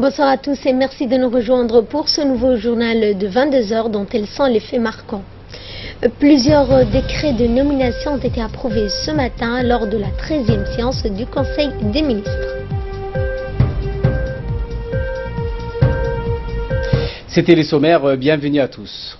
Bonsoir à tous et merci de nous rejoindre pour ce nouveau journal de 22 heures dont elles sont les faits marquants. Plusieurs décrets de nomination ont été approuvés ce matin lors de la 13e séance du Conseil des ministres. C'était les sommaires, bienvenue à tous.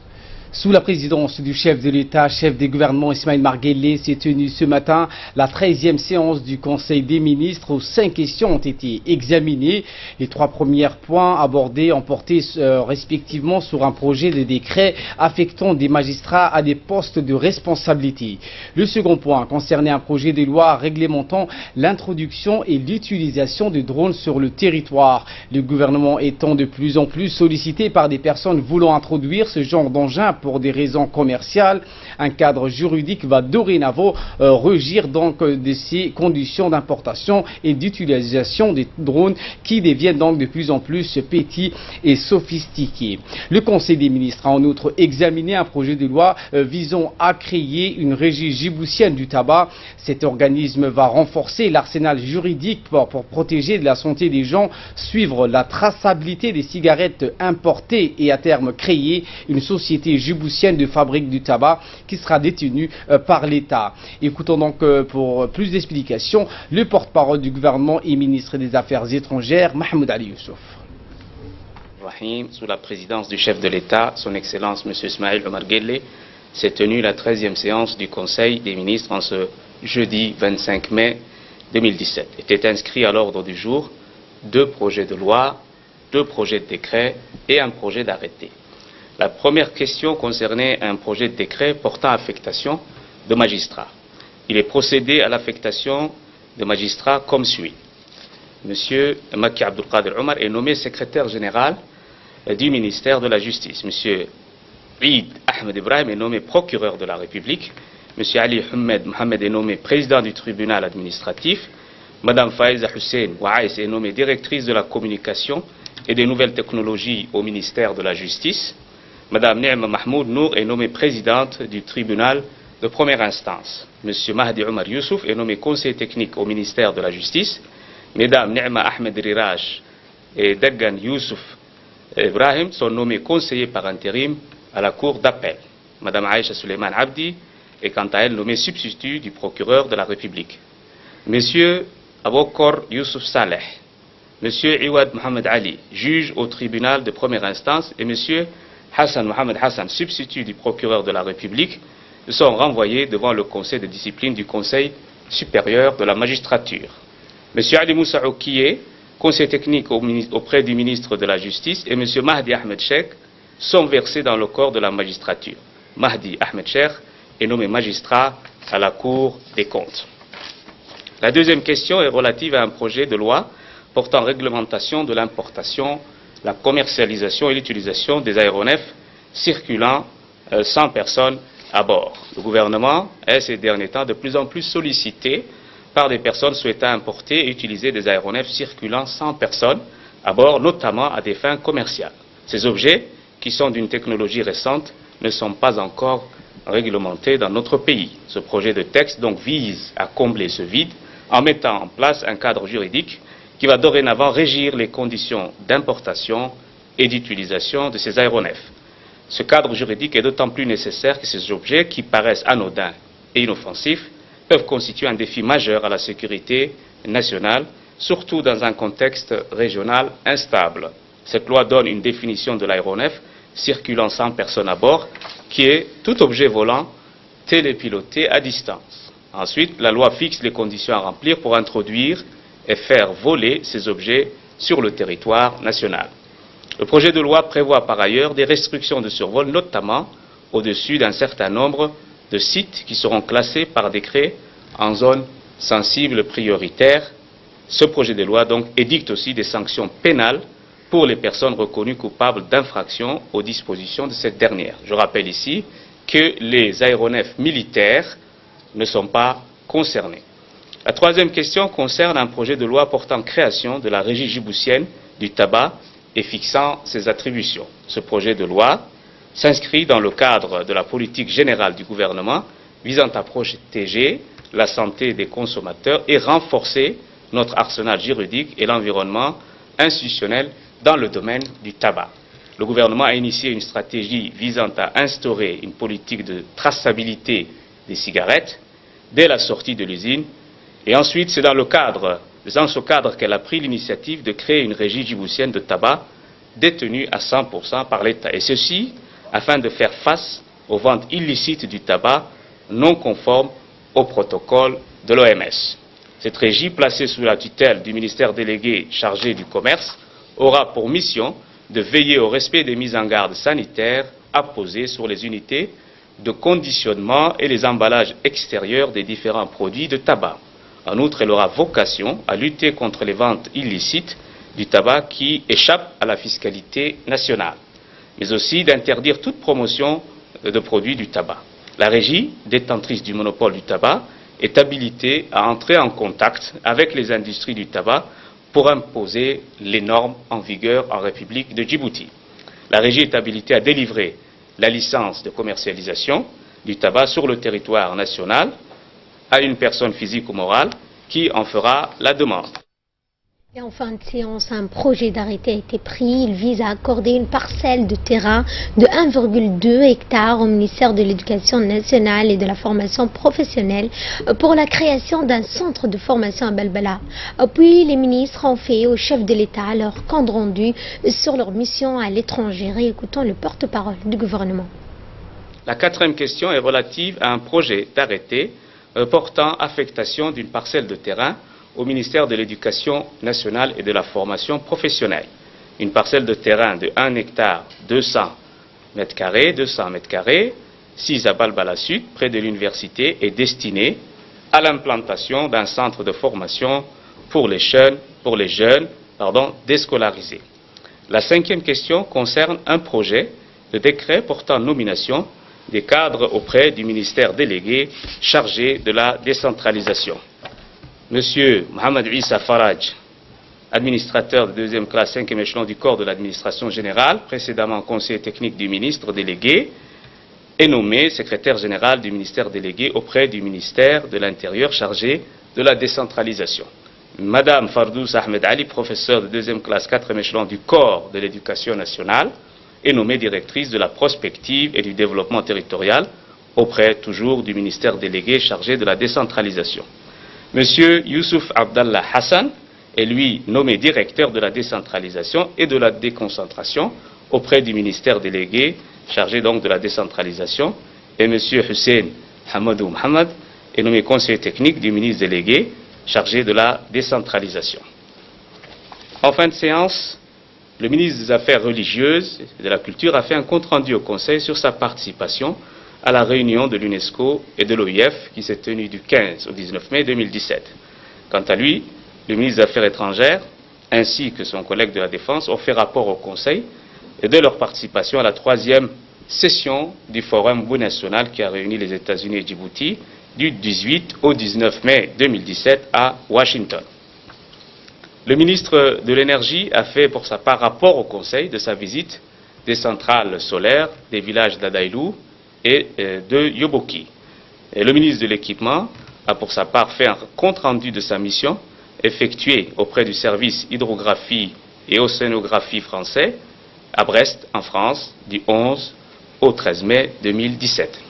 Sous la présidence du chef de l'État, chef des gouvernements Ismaël Marguellé, s'est tenue ce matin la 13e séance du Conseil des ministres où 5 questions ont été examinées. Les 3 premiers points abordés ont porté respectivement sur un projet de décret affectant des magistrats à des postes de responsabilité. Le second point concernait un projet de loi réglementant l'introduction et l'utilisation de drones sur le territoire. Le gouvernement étant de plus en plus sollicité par des personnes voulant introduire ce genre d'engin pour des raisons commerciales, un cadre juridique va dorénavant régir donc de ces conditions d'importation et d'utilisation des drones qui deviennent donc de plus en plus petits et sophistiqués. Le Conseil des ministres a en outre examiné un projet de loi visant à créer une régie djiboutienne du tabac. Cet organisme va renforcer l'arsenal juridique pour protéger de la santé des gens, suivre la traçabilité des cigarettes importées et à terme créer une société djiboutienne de fabrique du tabac qui sera détenue par l'État. Écoutons donc pour plus d'explications le porte-parole du gouvernement et ministre des Affaires étrangères, Mahmoud Ali Youssouf. Sous la présidence du chef de l'État, son Excellence M. Ismaël Omar Guelleh, s'est tenue la 13e séance du Conseil des ministres en ce jeudi 25 mai 2017. Étaient inscrits à l'ordre du jour 2 projets de loi, 2 projets de décret et un projet d'arrêté. La première question concernait un projet de décret portant affectation de magistrats. Il est procédé à l'affectation de magistrats comme suit. Monsieur Makki Abdelkader Omar est nommé secrétaire général du ministère de la Justice. Monsieur Eid Ahmed Ibrahim est nommé procureur de la République. Monsieur Ali Mohamed est nommé président du tribunal administratif. Madame Faiza Hussein Ouaïs est nommée directrice de la communication et des nouvelles technologies au ministère de la Justice. Madame Ni'ma Mahmoud Nour est nommée présidente du tribunal de première instance. Monsieur Mahdi Omar Youssouf est nommé conseiller technique au ministère de la Justice. Mesdames Ni'ma Ahmed Rirash et Daggan Youssouf Ibrahim sont nommés conseillers par intérim à la cour d'appel. Madame Aïcha Suleiman Abdi est quant à elle nommée substitut du procureur de la République. Monsieur Aboukor Youssouf Saleh, Monsieur Iwad Mohamed Ali, juge au tribunal de première instance, et Monsieur Hassan Mohamed Hassan, substitut du procureur de la République, sont renvoyés devant le conseil de discipline du Conseil supérieur de la magistrature. M. Ali Moussa Oukiye, conseiller technique auprès du ministre de la Justice, et M. Mahdi Ahmed Sheikh sont versés dans le corps de la magistrature. Mahdi Ahmed Sheikh est nommé magistrat à la Cour des comptes. La deuxième question est relative à un projet de loi portant réglementation de l'importation, la commercialisation et l'utilisation des aéronefs circulant sans personne à bord. Le gouvernement est ces derniers temps de plus en plus sollicité par des personnes souhaitant importer et utiliser des aéronefs circulant sans personne à bord, notamment à des fins commerciales. Ces objets, qui sont d'une technologie récente, ne sont pas encore réglementés dans notre pays. Ce projet de texte donc vise à combler ce vide en mettant en place un cadre juridique qui va dorénavant régir les conditions d'importation et d'utilisation de ces aéronefs. Ce cadre juridique est d'autant plus nécessaire que ces objets, qui paraissent anodins et inoffensifs, peuvent constituer un défi majeur à la sécurité nationale, surtout dans un contexte régional instable. Cette loi donne une définition de l'aéronef circulant sans personne à bord, qui est tout objet volant télépiloté à distance. Ensuite, la loi fixe les conditions à remplir pour introduire et faire voler ces objets sur le territoire national. Le projet de loi prévoit par ailleurs des restrictions de survol, notamment au-dessus d'un certain nombre de sites qui seront classés par décret en zone sensible prioritaire. Ce projet de loi donc édicte aussi des sanctions pénales pour les personnes reconnues coupables d'infractions aux dispositions de cette dernière. Je rappelle ici que les aéronefs militaires ne sont pas concernés. La troisième question concerne un projet de loi portant création de la régie djiboutienne du tabac et fixant ses attributions. Ce projet de loi s'inscrit dans le cadre de la politique générale du gouvernement visant à protéger la santé des consommateurs et renforcer notre arsenal juridique et l'environnement institutionnel dans le domaine du tabac. Le gouvernement a initié une stratégie visant à instaurer une politique de traçabilité des cigarettes dès la sortie de l'usine. Et ensuite, c'est dans ce cadre qu'elle a pris l'initiative de créer une régie djiboutienne de tabac détenue à 100% par l'État. Et ceci afin de faire face aux ventes illicites du tabac non conformes au protocole de l'OMS. Cette régie, placée sous la tutelle du ministère délégué chargé du commerce, aura pour mission de veiller au respect des mises en garde sanitaires apposées sur les unités de conditionnement et les emballages extérieurs des différents produits de tabac. En outre, elle aura vocation à lutter contre les ventes illicites du tabac qui échappent à la fiscalité nationale, mais aussi d'interdire toute promotion de produits du tabac. La régie, détentrice du monopole du tabac, est habilitée à entrer en contact avec les industries du tabac pour imposer les normes en vigueur en République de Djibouti. La régie est habilitée à délivrer la licence de commercialisation du tabac sur le territoire national à une personne physique ou morale qui en fera la demande. Et en fin de séance, un projet d'arrêté a été pris. Il vise à accorder une parcelle de terrain de 1,2 hectare au ministère de l'Éducation nationale et de la formation professionnelle pour la création d'un centre de formation à Balbala. Puis les ministres ont fait au chef de l'État leur compte rendu sur leur mission à l'étranger. Écoutons le porte-parole du gouvernement. La quatrième question est relative à un projet d'arrêté portant affectation d'une parcelle de terrain au ministère de l'Éducation nationale et de la formation professionnelle. Une parcelle de terrain de 1 hectare 200 mètres carrés, 6 à Balbala Sud, près de l'université, est destinée à l'implantation d'un centre de formation pour les jeunes déscolarisés. La cinquième question concerne un projet de décret portant nomination des cadres auprès du ministère délégué chargé de la décentralisation. Monsieur Mohamed Issa Faraj, administrateur de deuxième classe 5e échelon du corps de l'administration générale, précédemment conseiller technique du ministre délégué, est nommé secrétaire général du ministère délégué auprès du ministère de l'Intérieur chargé de la décentralisation. Madame Fardous Ahmed Ali, professeure de deuxième classe 4e échelon du corps de l'éducation nationale, est nommée directrice de la prospective et du développement territorial auprès toujours du ministère délégué chargé de la décentralisation. Monsieur Youssouf Abdallah Hassan est lui nommé directeur de la décentralisation et de la déconcentration auprès du ministère délégué chargé donc de la décentralisation. Et monsieur Hussein Hamadou Mohamed est nommé conseiller technique du ministre délégué chargé de la décentralisation. En fin de séance, le ministre des Affaires religieuses et de la Culture a fait un compte-rendu au Conseil sur sa participation à la réunion de l'UNESCO et de l'OIF qui s'est tenue du 15 au 19 mai 2017. Quant à lui, le ministre des Affaires étrangères ainsi que son collègue de la Défense ont fait rapport au Conseil de leur participation à la 3e session du Forum binational qui a réuni les États-Unis et Djibouti du 18 au 19 mai 2017 à Washington. Le ministre de l'Énergie a fait pour sa part rapport au Conseil de sa visite des centrales solaires des villages d'Adailou et de Yoboki. Et le ministre de l'Équipement a pour sa part fait un compte-rendu de sa mission effectuée auprès du service hydrographie et océanographie français à Brest, en France, du 11 au 13 mai 2017.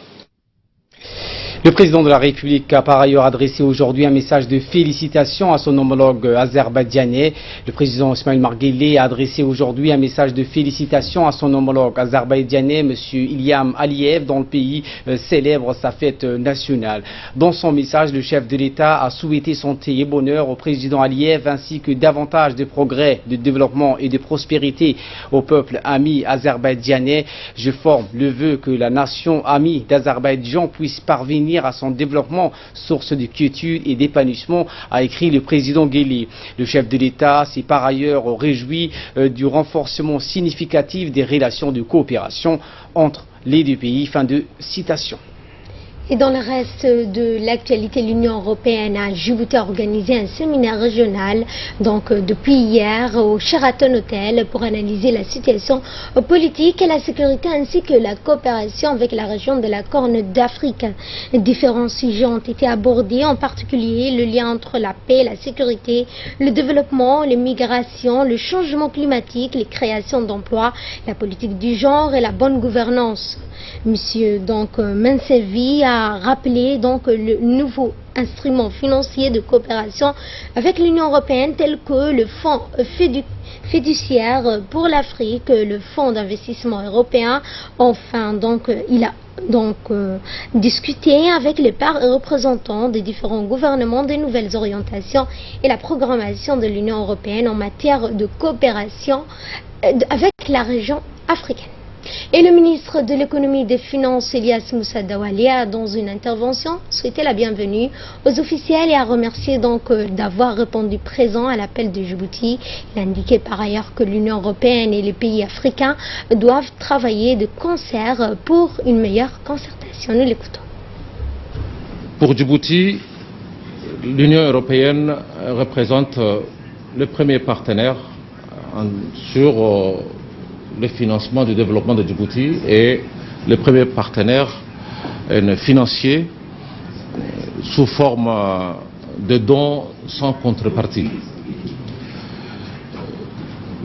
Le président de la République a par ailleurs adressé aujourd'hui un message de félicitations à son homologue azerbaïdjanais. Le président Ismail Marguerite a adressé aujourd'hui un message de félicitations à son homologue azerbaïdjanais, M. Ilham Aliyev, dont le pays célèbre sa fête nationale. Dans son message, le chef de l'État a souhaité santé et bonheur au président Aliyev ainsi que davantage de progrès, de développement et de prospérité au peuple ami azerbaïdjanais. Je forme le vœu que la nation amie d'Azerbaïdjan puisse parvenir à son développement, source de quiétude et d'épanouissement, a écrit le président Guelleh. Le chef de l'État s'est par ailleurs réjoui du renforcement significatif des relations de coopération entre les deux pays. Fin de citation. Et dans le reste de l'actualité, l'Union européenne à Djibouti a organisé un séminaire régional depuis hier au Sheraton Hotel pour analyser la situation politique et la sécurité ainsi que la coopération avec la région de la Corne d'Afrique. Différents sujets ont été abordés, en particulier le lien entre la paix, la sécurité, le développement, les migrations, le changement climatique, les créations d'emplois, la politique du genre et la bonne gouvernance. Monsieur Mansevi a rappelé le nouveau instrument financier de coopération avec l'Union européenne tel que le Fonds fiduciaire pour l'Afrique, le Fonds d'investissement européen. Enfin, il a discuté avec les représentants des différents gouvernements des nouvelles orientations et la programmation de l'Union européenne en matière de coopération avec la région africaine. Et le ministre de l'économie et des finances, Elias Moussa Dawali, a dans une intervention souhaité la bienvenue aux officiels et a remercié d'avoir répondu présent à l'appel de Djibouti. Il a indiqué par ailleurs que l'Union européenne et les pays africains doivent travailler de concert pour une meilleure concertation. Nous l'écoutons. Pour Djibouti, l'Union européenne représente le premier partenaire sur le financement du développement de Djibouti et le premier partenaire financier sous forme de dons sans contrepartie.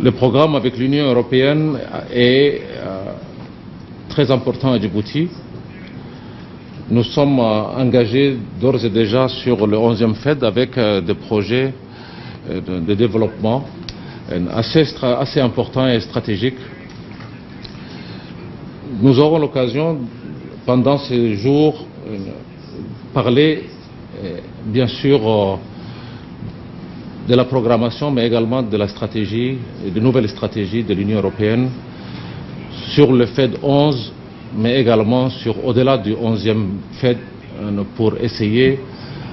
Le programme avec l'Union européenne est très important à Djibouti. Nous sommes engagés d'ores et déjà sur le 11e FED avec des projets de développement assez importants et stratégiques. Nous aurons l'occasion, pendant ces jours, parler, bien sûr, de la programmation, mais également de la stratégie, de nouvelles stratégies de l'Union européenne sur le FED 11, mais également au-delà du 11e FED, pour essayer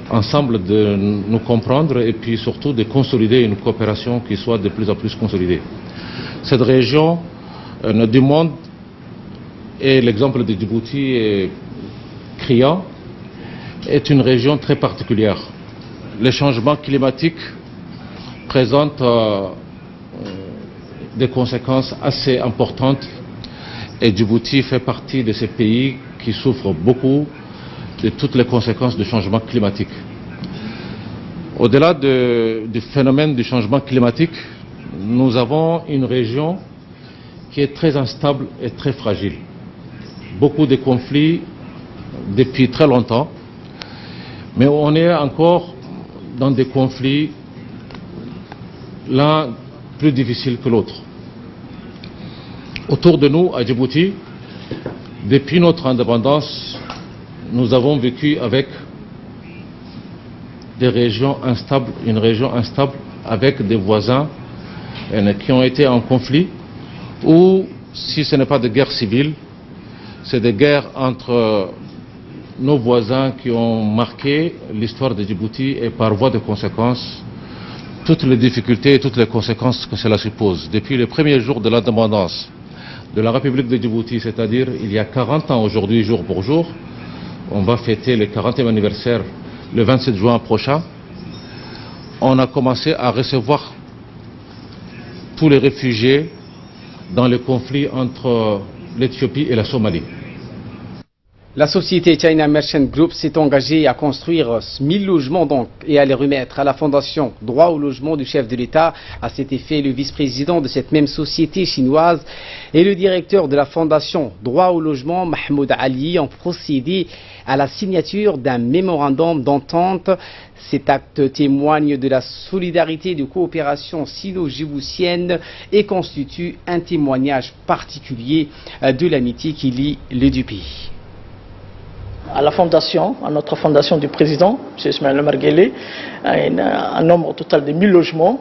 ensemble de nous comprendre et puis surtout de consolider une coopération qui soit de plus en plus consolidée. Cette région du monde, et l'exemple de Djibouti est criant, est une région très particulière. Les changements climatiques présentent des conséquences assez importantes et Djibouti fait partie de ces pays qui souffrent beaucoup de toutes les conséquences du changement climatique. Au-delà du phénomène du changement climatique, nous avons une région qui est très instable et très fragile. Beaucoup de conflits depuis très longtemps, mais on est encore dans des conflits l'un plus difficile que l'autre. Autour de nous, à Djibouti, depuis notre indépendance, nous avons vécu avec des régions instables, une région instable avec des voisins qui ont été en conflit, ou si ce n'est pas de guerre civile, c'est des guerres entre nos voisins qui ont marqué l'histoire de Djibouti et par voie de conséquence, toutes les difficultés et toutes les conséquences que cela suppose. Depuis les premiers jours de l'indépendance de la République de Djibouti, c'est-à-dire il y a 40 ans aujourd'hui, jour pour jour, on va fêter le 40e anniversaire le 27 juin prochain, on a commencé à recevoir tous les réfugiés dans le conflit entre l'Éthiopie et la Somalie. La société China Merchant Group s'est engagée à construire 1000 logements et à les remettre à la fondation Droit au logement du chef de l'État. À cet effet, le vice-président de cette même société chinoise et le directeur de la fondation Droit au logement, Mahmoud Ali, ont procédé à la signature d'un mémorandum d'entente. Cet acte témoigne de la solidarité et de coopération sino-djiboutienne et constitue un témoignage particulier de l'amitié qui lie les deux pays. À la fondation, à notre fondation du président, M. Ismail Omar Guelleh, un nombre total de 1000 logements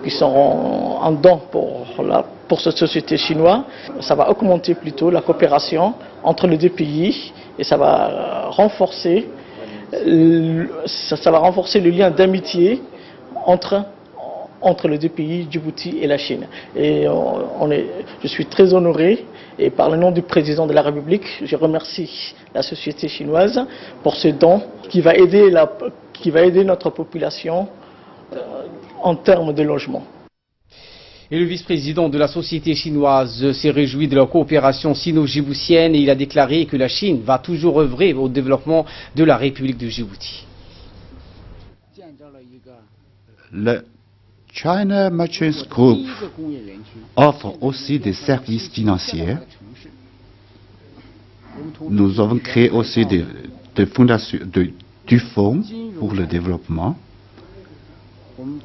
qui seront en don pour cette société chinoise. Ça va augmenter plutôt la coopération entre les deux pays et ça va renforcer le lien d'amitié entre les deux pays, Djibouti et la Chine. Et je suis très honoré Et par le nom du président de la République, je remercie la société chinoise pour ce don qui va aider notre population en termes de logement. Et le vice-président de la société chinoise s'est réjoui de la coopération sino-djiboutienne et il a déclaré que la Chine va toujours œuvrer au développement de la République de Djibouti. Le China Merchants Group offre aussi des services financiers. Nous avons créé aussi des fondations, du fonds pour le développement.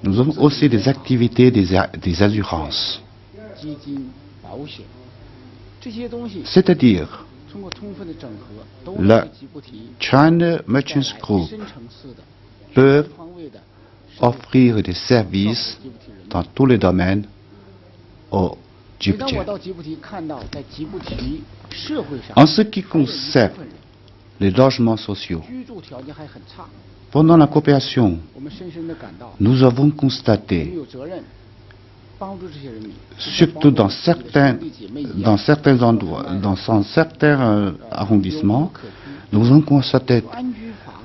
Nous avons aussi des activités des assurances. C'est-à-dire, le China Merchants Group peut offrir des services dans tous les domaines aux Djiboutiens. En ce qui concerne les logements sociaux, pendant la coopération, nous avons constaté, surtout dans certains endroits, dans certains arrondissements, nous avons constaté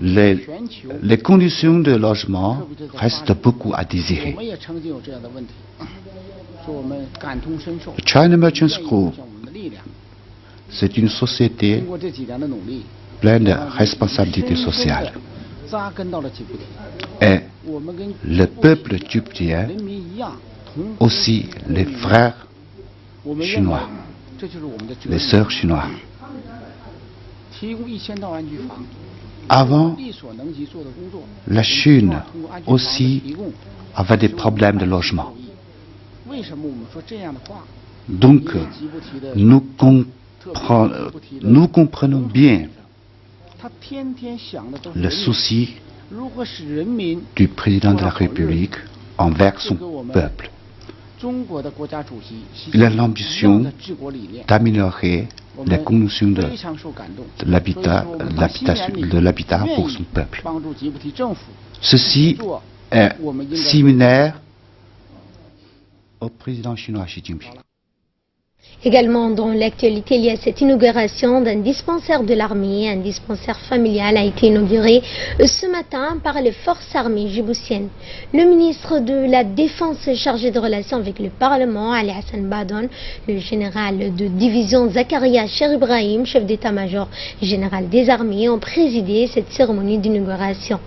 les conditions de logement restent beaucoup à désirer. Le China Merchants Group, c'est une société pleine de responsabilités sociales. Et le peuple djiboutien, aussi les frères chinois, les sœurs chinois. Avant, la Chine aussi avait des problèmes de logement. Donc, nous comprenons bien le souci du président de la République envers son peuple. Il a l'ambition d'améliorer les conditions de l'habitat pour son peuple. Ceci est similaire au président chinois Xi Jinping. Également dans l'actualité, il y a cette inauguration d'un dispensaire de l'armée. Un dispensaire familial a été inauguré ce matin par les forces armées djiboutiennes. Le ministre de la Défense chargé de relations avec le Parlement, Ali Hassan Badon, le général de division Zakaria Cher Ibrahim, chef d'état-major général des armées, ont présidé cette cérémonie d'inauguration.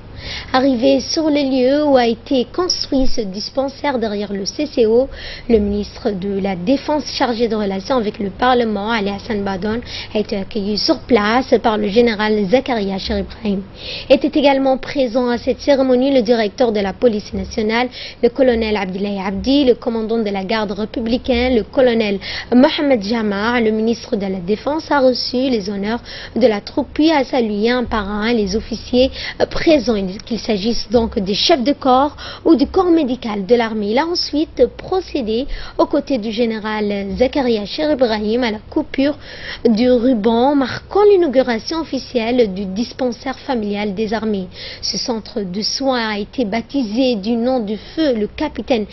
Arrivé sur le lieu où a été construit ce dispensaire derrière le CCO, le ministre de la Défense chargé de relations avec le Parlement, Ali Hassan Badon, a été accueilli sur place par le général Zakaria Cher Ibrahim. Était également présent à cette cérémonie le directeur de la police nationale, le colonel Abdoulaye Abdi, le commandant de la garde républicaine, le colonel Mohamed Jamar. Le ministre de la Défense a reçu les honneurs de la troupe puis a salué un par un les officiers présents, qu'il s'agisse donc des chefs de corps ou du corps médical de l'armée. Il a ensuite procédé aux côtés du général Zakaria Cher Ibrahim à la coupure du ruban marquant l'inauguration officielle du dispensaire familial des armées. Ce centre de soins a été baptisé du nom du feu le capitaine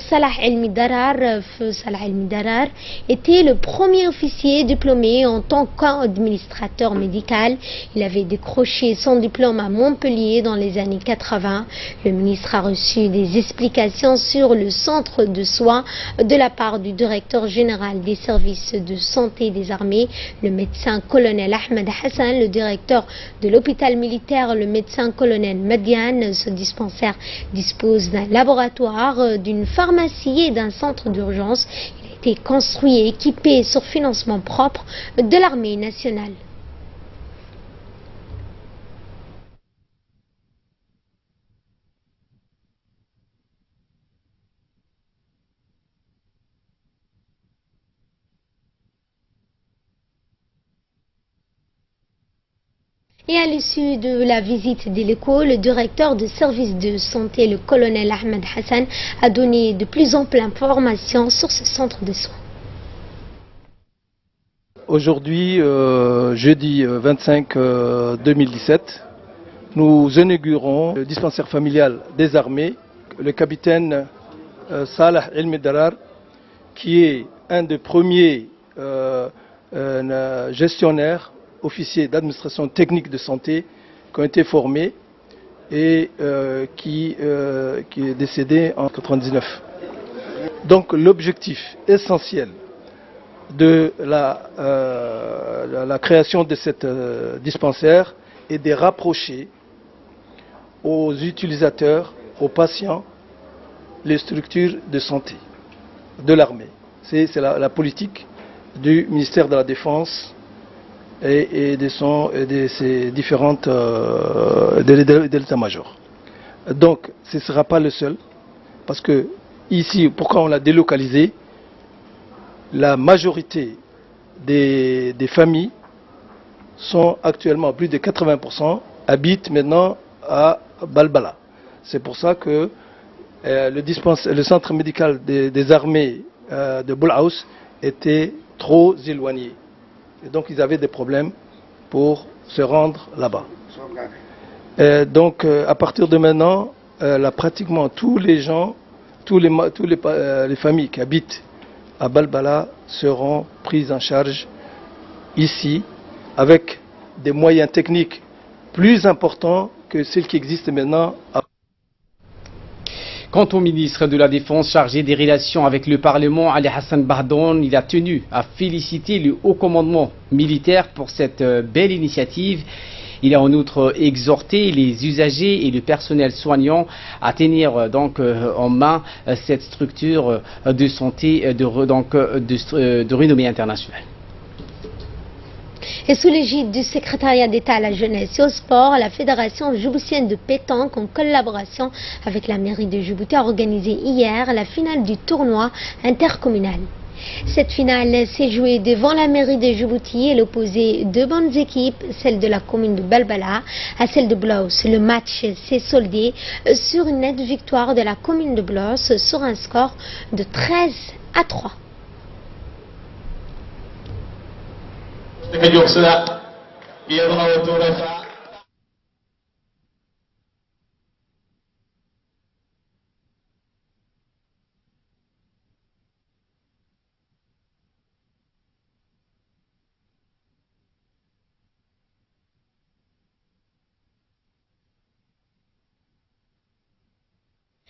Salah El-Midarar. Feu Salah El-Midarar était le premier officier diplômé en tant qu'administrateur médical. Il avait décroché son diplôme à Montpellier dans les années 80. Le ministre a reçu des explications sur le centre de soins de la part du directeur général des services de santé des armées, le médecin colonel Ahmed Hassan, le directeur de l'hôpital militaire, le médecin colonel Madiane. Ce dispensaire dispose d'un laboratoire, d'une pharmacie et d'un centre d'urgence. Il a été construit et équipé sur financement propre de l'armée nationale. Et à l'issue de la visite des locaux, le directeur de service de santé, le colonel Ahmed Hassan, a donné de plus amples informations sur ce centre de soins. Aujourd'hui, jeudi 25 2017, nous inaugurons le dispensaire familial des armées, le capitaine Salah El-Midarar, qui est un des premiers gestionnaires, officiers d'administration technique de santé qui ont été formés et qui est décédé en 1999. Donc l'objectif essentiel de la création de cette dispensaire est de rapprocher aux utilisateurs, aux patients, les structures de santé de l'armée. C'est la politique du ministère de la Défense et de ses différentes de l'état-major. Donc ce ne sera pas le seul, parce que ici, pourquoi on l'a délocalisé? La majorité des familles sont actuellement, plus de 80%, habitent maintenant à Balbala. C'est pour ça que le centre médical des armées de Boulhaus était trop éloigné. Et donc ils avaient des problèmes pour se rendre là-bas. Donc à partir de maintenant, là, pratiquement tous les gens, les familles qui habitent à Balbala seront prises en charge ici avec des moyens techniques plus importants que ceux qui existent maintenant. Quant au ministre de la Défense chargé des relations avec le Parlement, Ali Hassan Bahdoun, il a tenu à féliciter le haut commandement militaire pour cette belle initiative. Il a en outre exhorté les usagers et le personnel soignant à tenir donc en main cette structure de santé de renommée internationale. Et sous l'égide du secrétariat d'État à la jeunesse et au sport, la Fédération djiboutienne de pétanque, en collaboration avec la mairie de Djibouti, a organisé hier la finale du tournoi intercommunal. Cette finale s'est jouée devant la mairie de Djibouti. Elle opposait deux bonnes équipes, celle de la commune de Balbala à celle de Blaus. Le match s'est soldé sur une nette victoire de la commune de Blaus sur un score de 13-3.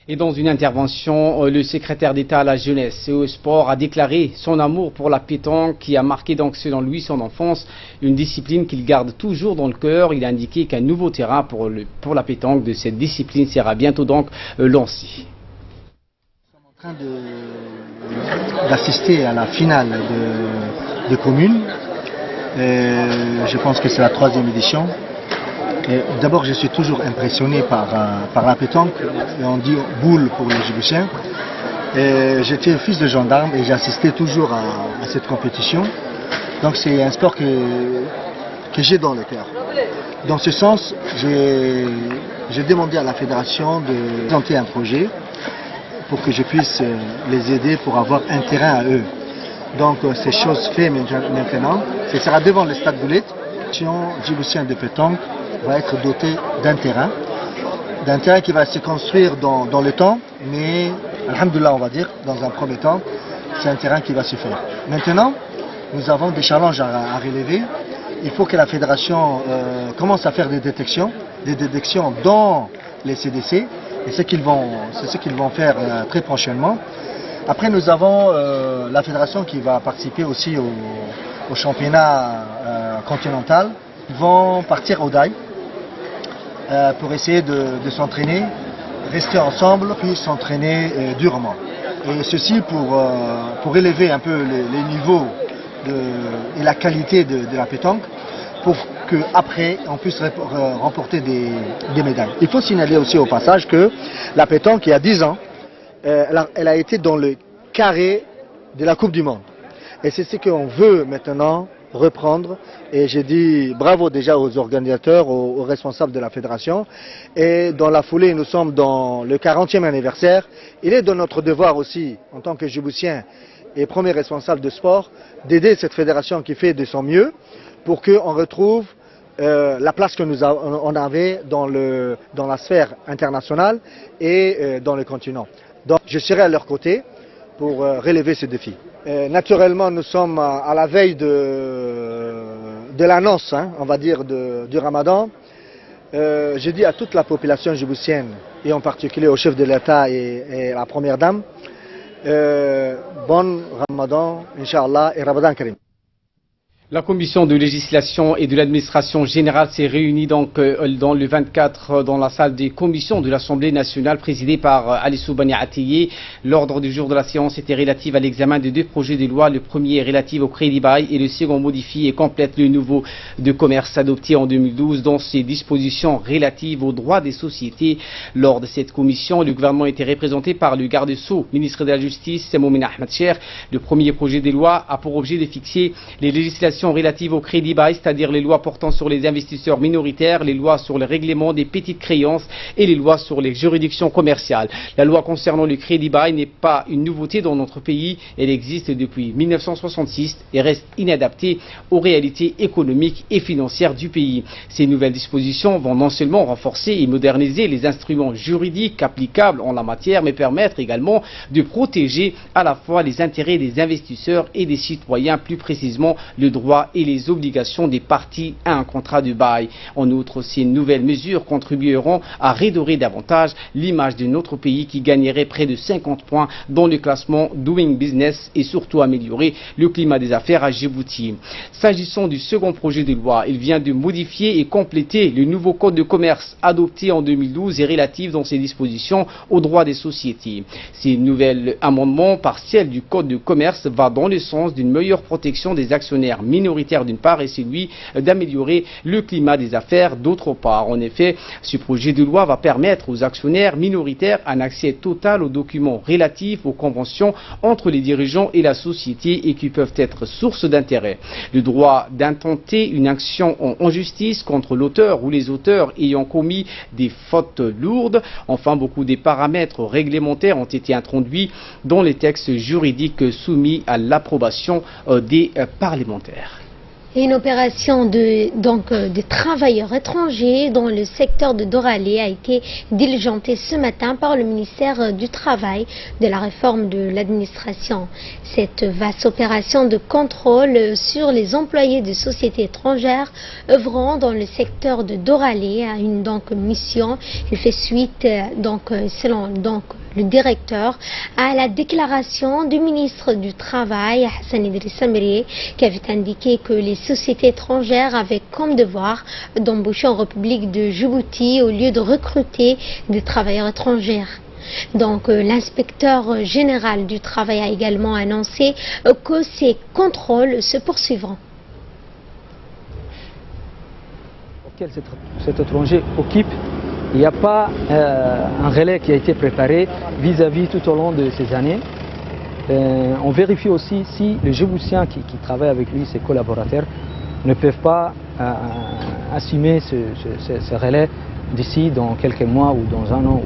Et dans une intervention, le secrétaire d'État à la jeunesse et au sport a déclaré son amour pour la pétanque qui a marqué donc selon lui son enfance, une discipline qu'il garde toujours dans le cœur. Il a indiqué qu'un nouveau terrain pour la pétanque de cette discipline sera bientôt donc lancé. Nous sommes en train d'assister à la finale de communes. Je pense que c'est la 3e édition. D'abord, je suis toujours impressionné par la pétanque, et on dit boule pour les Djiboutiens. J'étais fils de gendarme et j'assistais toujours à cette compétition. Donc c'est un sport que j'ai dans le cœur. Dans ce sens, j'ai demandé à la fédération de présenter un projet pour que je puisse les aider pour avoir un terrain à eux. Donc c'est chose faite maintenant. Ce sera devant le stade Boulet. Djiboutien de pétanque va être doté d'un terrain qui va se construire dans le temps, mais alhamdoulilah, on va dire, dans un premier temps, c'est un terrain qui va se faire. Maintenant, nous avons des challenges à relever. Il faut que la fédération commence à faire des détections dans les CDC, et c'est ce qu'ils vont faire très prochainement. Après, nous avons la fédération qui va participer aussi au championnat continental. Ils vont partir au DAI pour essayer de s'entraîner, rester ensemble, puis s'entraîner durement. Et ceci pour élever un peu les niveaux et la qualité de la pétanque, pour qu'après on puisse remporter des médailles. Il faut signaler aussi au passage que la pétanque, il y a 10 ans, elle a été dans le carré de la Coupe du Monde. Et c'est ce qu'on veut maintenant reprendre, et j'ai dit bravo déjà aux organisateurs, aux responsables de la fédération, et dans la foulée nous sommes dans le 40e anniversaire. Il est de notre devoir aussi en tant que Djiboutiens et premier responsable de sport d'aider cette fédération qui fait de son mieux pour qu'on retrouve la place que on avait dans la sphère internationale et dans le continent. Donc je serai à leur côté pour relever ce défi. Naturellement, nous sommes à la veille de l'annonce, on va dire, du Ramadan. Je dis à toute la population djiboutienne, et en particulier au chef de l'État et à la Première Dame, bon Ramadan, Inch'Allah, et Ramadan Karim. La commission de législation et de l'administration générale s'est réunie donc dans le 24 dans la salle des commissions de l'Assemblée nationale présidée par Ali Soubani Atiyé. L'ordre du jour de la séance était relatif à l'examen de deux projets de loi. Le premier est relatif au crédit bail et le second modifie et complète le nouveau de commerce adopté en 2012 dans ses dispositions relatives aux droits des sociétés. Lors de cette commission, le gouvernement était représenté par le garde-sceau, ministre de la Justice, Moumine Ahmed Cher. Le premier projet de loi a pour objet de fixer les législations relatives au crédit bail, c'est-à-dire les lois portant sur les investisseurs minoritaires, les lois sur le règlement des petites créances et les lois sur les juridictions commerciales. La loi concernant le crédit bail n'est pas une nouveauté dans notre pays. Elle existe depuis 1966 et reste inadaptée aux réalités économiques et financières du pays. Ces nouvelles dispositions vont non seulement renforcer et moderniser les instruments juridiques applicables en la matière, mais permettre également de protéger à la fois les intérêts des investisseurs et des citoyens, plus précisément le droit et les obligations des parties à un contrat de bail. En outre, ces nouvelles mesures contribueront à redorer davantage l'image de notre pays qui gagnerait près de 50 points dans le classement Doing Business et surtout améliorer le climat des affaires à Djibouti. S'agissant du second projet de loi, il vient de modifier et compléter le nouveau code de commerce adopté en 2012 et relatif dans ses dispositions aux droits des sociétés. Ces nouveaux amendements partiels du code de commerce vont dans le sens d'une meilleure protection des actionnaires minoritaire d'une part et celui d'améliorer le climat des affaires d'autre part. En effet, ce projet de loi va permettre aux actionnaires minoritaires un accès total aux documents relatifs aux conventions entre les dirigeants et la société et qui peuvent être source d'intérêt. Le droit d'intenter une action en justice contre l'auteur ou les auteurs ayant commis des fautes lourdes. Enfin, beaucoup des paramètres réglementaires ont été introduits dans les textes juridiques soumis à l'approbation des parlementaires. Une opération de travailleurs étrangers dans le secteur de Doralé a été diligentée ce matin par le ministère du Travail de la réforme de l'administration. Cette vaste opération de contrôle sur les employés de sociétés étrangères œuvrant dans le secteur de Doralé a une mission. Il fait suite selon le directeur à la déclaration du ministre du Travail, Hassan Idriss Amri, qui avait indiqué que les sociétés étrangères avaient comme devoir d'embaucher en République de Djibouti au lieu de recruter des travailleurs étrangers. L'inspecteur général du travail a également annoncé que ces contrôles se poursuivront. Auquel cet étranger occupe, il n'y a pas un relais qui a été préparé vis-à-vis tout au long de ces années. On vérifie aussi si les Djiboutiens qui travaillent avec lui, ses collaborateurs, ne peuvent pas assumer ce relais d'ici dans quelques mois ou dans un an.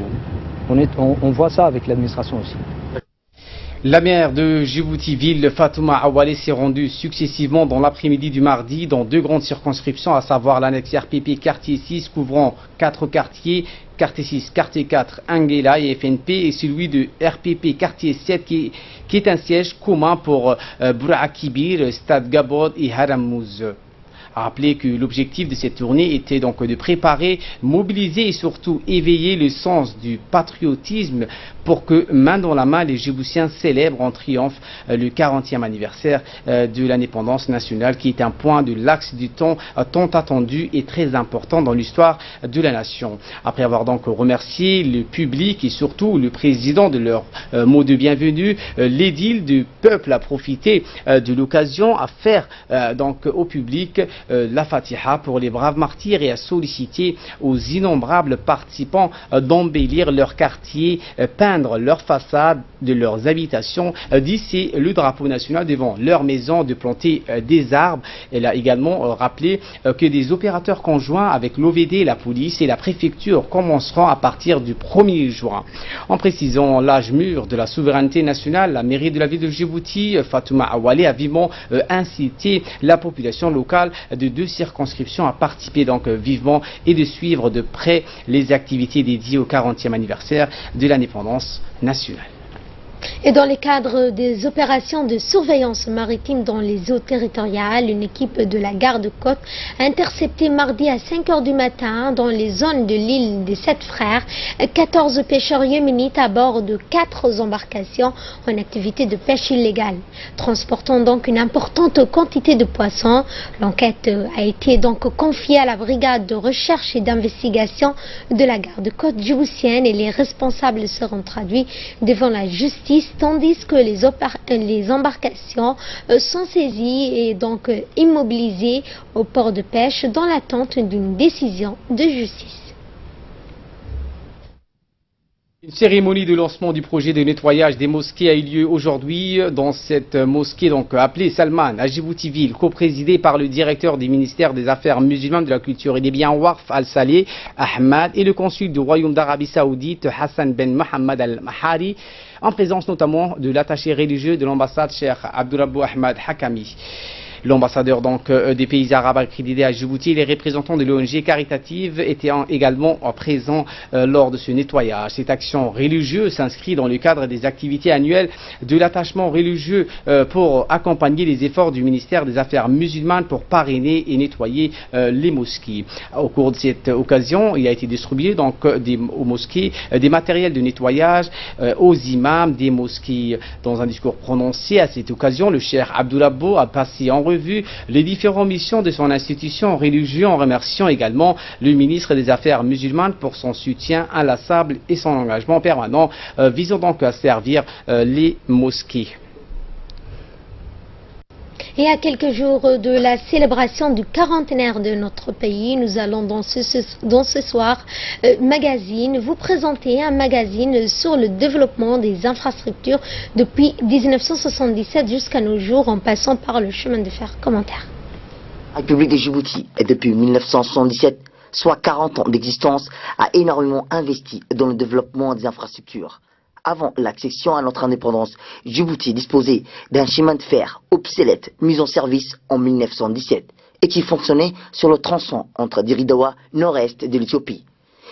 On voit ça avec l'administration aussi. La maire de Djibouti-Ville, Fatouma Awale, s'est rendue successivement dans l'après-midi du mardi dans deux grandes circonscriptions, à savoir l'annexe RPP quartier 6 couvrant 4 quartiers, quartier 6, quartier 4, Angela et FNP, et celui de RPP quartier 7 qui est un siège commun pour Bourakibir, Stade Gabod et Haramouz. A rappeler que l'objectif de cette tournée était donc de préparer, mobiliser et surtout éveiller le sens du patriotisme pour que, main dans la main, les Djiboutiens célèbrent en triomphe le 40e anniversaire de l'indépendance nationale, qui est un point de l'axe du temps tant attendu et très important dans l'histoire de la nation. Après avoir donc remercié le public et surtout le président de leur mot de bienvenue, l'édile du peuple a profité de l'occasion à faire donc au public la Fatiha pour les braves martyrs et à solliciter aux innombrables participants d'embellir leur quartier, peindre leurs façades de leurs habitations, d'hisser le drapeau national devant leur maison, de planter des arbres. Elle a également rappelé que des opérateurs conjoints avec l'OVD, la police et la préfecture commenceront à partir du 1er juin. En précisant l'âge mûr de la souveraineté nationale, la mairie de la ville de Djibouti, Fatouma Awale, a vivement incité la population locale de deux circonscriptions à participer donc vivement et de suivre de près les activités dédiées au 40e anniversaire de l'indépendance nationale. Et dans le cadre des opérations de surveillance maritime dans les eaux territoriales, une équipe de la garde-côte a intercepté mardi à 5 h du matin dans les zones de l'île des Sept Frères 14 pêcheurs yéménites à bord de 4 embarcations en activité de pêche illégale, transportant donc une importante quantité de poissons. L'enquête a été donc confiée à la brigade de recherche et d'investigation de la garde-côte djiboutienne et les responsables seront traduits devant la justice, tandis que les embarcations sont saisies et donc immobilisées au port de pêche dans l'attente d'une décision de justice. Une cérémonie de lancement du projet de nettoyage des mosquées a eu lieu aujourd'hui dans cette mosquée donc appelée Salman à Djibouti-Ville, coprésidée par le directeur du ministère des Affaires musulmanes, de la Culture et des Biens Warf Al-Saleh Ahmad et le consul du Royaume d'Arabie Saoudite Hassan Ben Mohammed Al-Mahari, en présence notamment de l'attaché religieux de l'ambassade Cheikh Abdurabou Ahmad Hakami. L'ambassadeur donc des pays arabes accrédités à Djibouti et les représentants de l'ONG caritative étaient également présents lors de ce nettoyage. Cette action religieuse s'inscrit dans le cadre des activités annuelles de l'attachement religieux pour accompagner les efforts du ministère des Affaires musulmanes pour parrainer et nettoyer les mosquées. Au cours de cette occasion, il a été distribué donc aux mosquées des matériels de nettoyage aux imams des mosquées. Dans un discours prononcé à cette occasion, le cheikh Abdurabou a passé en revue les différentes missions de son institution religieuse en remerciant également le ministre des Affaires musulmanes pour son soutien inlassable et son engagement permanent visant donc à servir les mosquées. Et à quelques jours de la célébration du quarantenaire de notre pays, nous allons dans ce soir magazine vous présenter un magazine sur le développement des infrastructures depuis 1977 jusqu'à nos jours en passant par le chemin de fer. Commentaire. La République de Djibouti est depuis 1977, soit 40 ans d'existence, a énormément investi dans le développement des infrastructures. Avant l'accession à notre indépendance, Djibouti disposait d'un chemin de fer obsolète mis en service en 1917 et qui fonctionnait sur le tronçon entre Diridawa, nord-est de l'Éthiopie,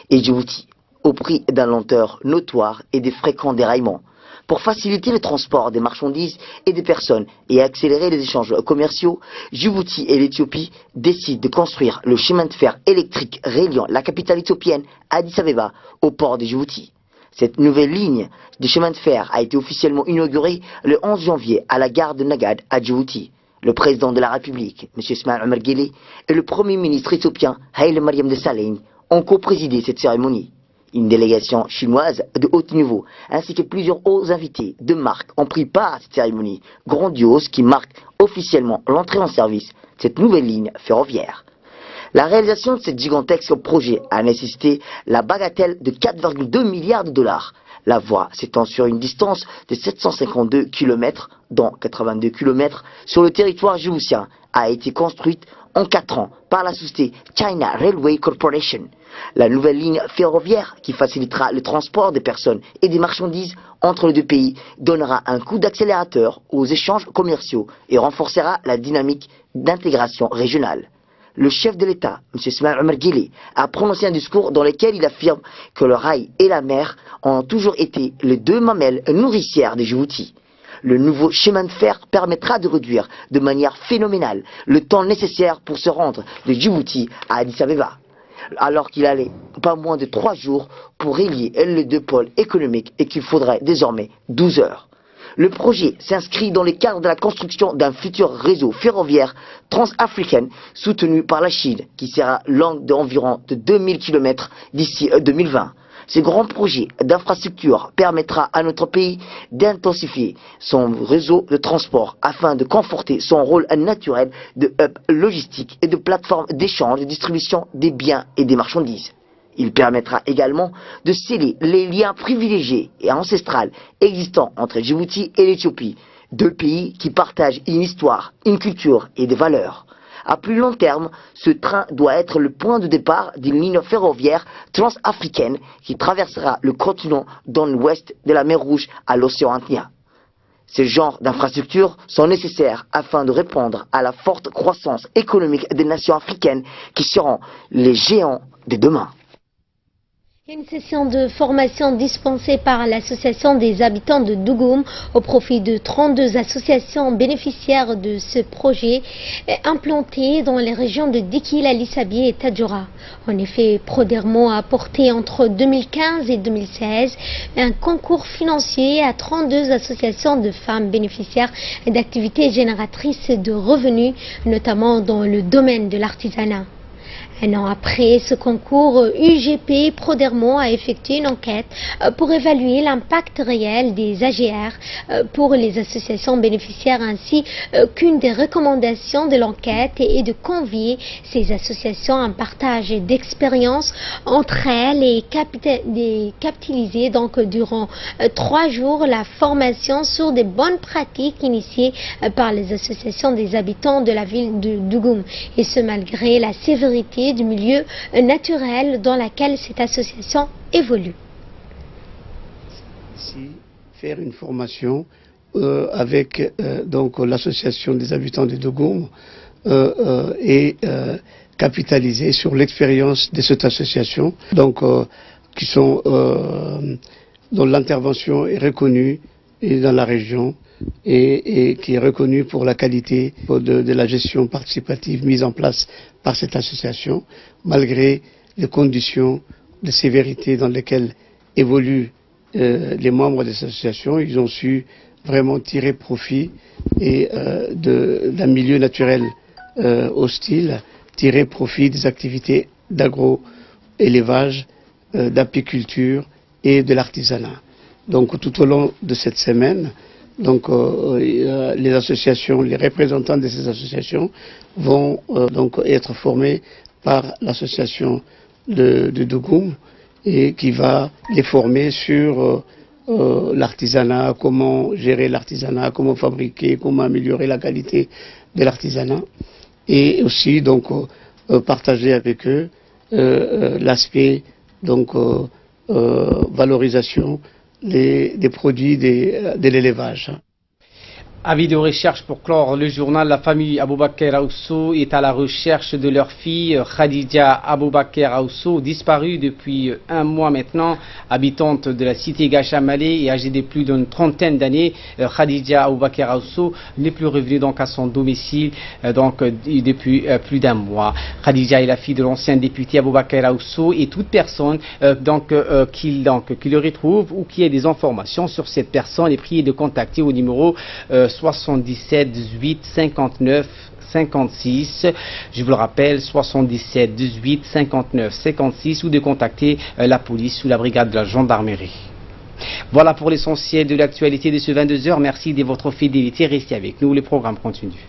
et Djibouti, au prix d'une lenteur notoire et des fréquents déraillements. Pour faciliter le transport des marchandises et des personnes et accélérer les échanges commerciaux, Djibouti et l'Éthiopie décident de construire le chemin de fer électrique reliant la capitale éthiopienne Addis Abeba au port de Djibouti. Cette nouvelle ligne de chemin de fer a été officiellement inaugurée le 11 janvier à la gare de Nagad à Djibouti. Le président de la République, M. Ismail Omar Guelleh, et le premier ministre éthiopien, Haïle Mariam Desalegn, ont co-présidé cette cérémonie. Une délégation chinoise de haut niveau, ainsi que plusieurs hauts invités de marque ont pris part à cette cérémonie grandiose qui marque officiellement l'entrée en service de cette nouvelle ligne ferroviaire. La réalisation de ce gigantesque projet a nécessité la bagatelle de 4,2 milliards de dollars. La voie s'étend sur une distance de 752 km, dont 82 km sur le territoire djiboutien, a été construite en 4 ans par la société China Railway Corporation. La nouvelle ligne ferroviaire, qui facilitera le transport des personnes et des marchandises entre les deux pays, donnera un coup d'accélérateur aux échanges commerciaux et renforcera la dynamique d'intégration régionale. Le chef de l'État, M. Ismail Omar Guelleh, a prononcé un discours dans lequel il affirme que le rail et la mer ont toujours été les deux mamelles nourricières de Djibouti. Le nouveau chemin de fer permettra de réduire de manière phénoménale le temps nécessaire pour se rendre de Djibouti à Addis Abeba, alors qu'il allait pas moins de 3 jours pour relier les deux pôles économiques et qu'il faudrait désormais 12 heures. Le projet s'inscrit dans le cadre de la construction d'un futur réseau ferroviaire transafricain soutenu par la Chine, qui sera long d'environ 2000 km d'ici 2020. Ce grand projet d'infrastructure permettra à notre pays d'intensifier son réseau de transport afin de conforter son rôle naturel de hub logistique et de plateforme d'échange et de distribution des biens et des marchandises. Il permettra également de sceller les liens privilégiés et ancestrales existants entre Djibouti et l'Éthiopie, deux pays qui partagent une histoire, une culture et des valeurs. À plus long terme, ce train doit être le point de départ d'une ligne ferroviaire transafricaine qui traversera le continent dans l'ouest de la mer Rouge à l'océan Indien. Ces genres d'infrastructures sont nécessaires afin de répondre à la forte croissance économique des nations africaines qui seront les géants de demain. Une session de formation dispensée par l'association des habitants de Dougoum au profit de 32 associations bénéficiaires de ce projet implanté dans les régions de Dikil, Alisabie et Tadjoura. En effet, Prodermo a apporté entre 2015 et 2016 un concours financier à 32 associations de femmes bénéficiaires d'activités génératrices de revenus, notamment dans le domaine de l'artisanat. Un an après ce concours, UGP Prodermo a effectué une enquête pour évaluer l'impact réel des AGR pour les associations bénéficiaires, ainsi qu'une des recommandations de l'enquête est de convier ces associations à un partage d'expériences entre elles et capitaliser donc durant 3 jours la formation sur des bonnes pratiques initiées par les associations des habitants de la ville de Dougoum, et ce malgré la sévérité du milieu naturel dans lequel cette association évolue. Ici, faire une formation avec donc l'association des habitants de Dougoum et capitaliser sur l'expérience de cette association, donc qui sont dont l'intervention est reconnue dans la région et qui est reconnue pour la qualité de la gestion participative mise en place par cette association, malgré les conditions de sévérité dans lesquelles évoluent les membres de cette association. Ils ont su vraiment tirer profit et d'un milieu naturel hostile, tirer profit des activités d'agro-élevage, d'apiculture et de l'artisanat. Donc tout au long de cette semaine, donc les associations, les représentants de ces associations vont donc être formés par l'association de Dougoum, et qui va les former sur l'artisanat, comment gérer l'artisanat, comment fabriquer, comment améliorer la qualité de l'artisanat, et aussi donc partager avec eux l'aspect donc valorisation des produits de l'élevage. Avis de recherche pour clore le journal. La famille Aboubakar Aousso est à la recherche de leur fille Khadija Aboubakar Aousso, disparue depuis 1 mois maintenant, habitante de la cité Gachamalé et âgée de plus d'une trentaine d'années. Khadija Aboubakar Aousso n'est plus revenue donc à son domicile depuis plus d'1 mois. Khadija est la fille de l'ancien député Aboubakar Aousso, et toute personne qui le retrouve ou qui ait des informations sur cette personne est priée de contacter au numéro 77 18 59 56, je vous le rappelle, 77 18 59 56, ou de contacter la police ou la brigade de la gendarmerie. Voilà pour l'essentiel de l'actualité de ce 22h. Merci de votre fidélité. Restez avec nous, le programme continue.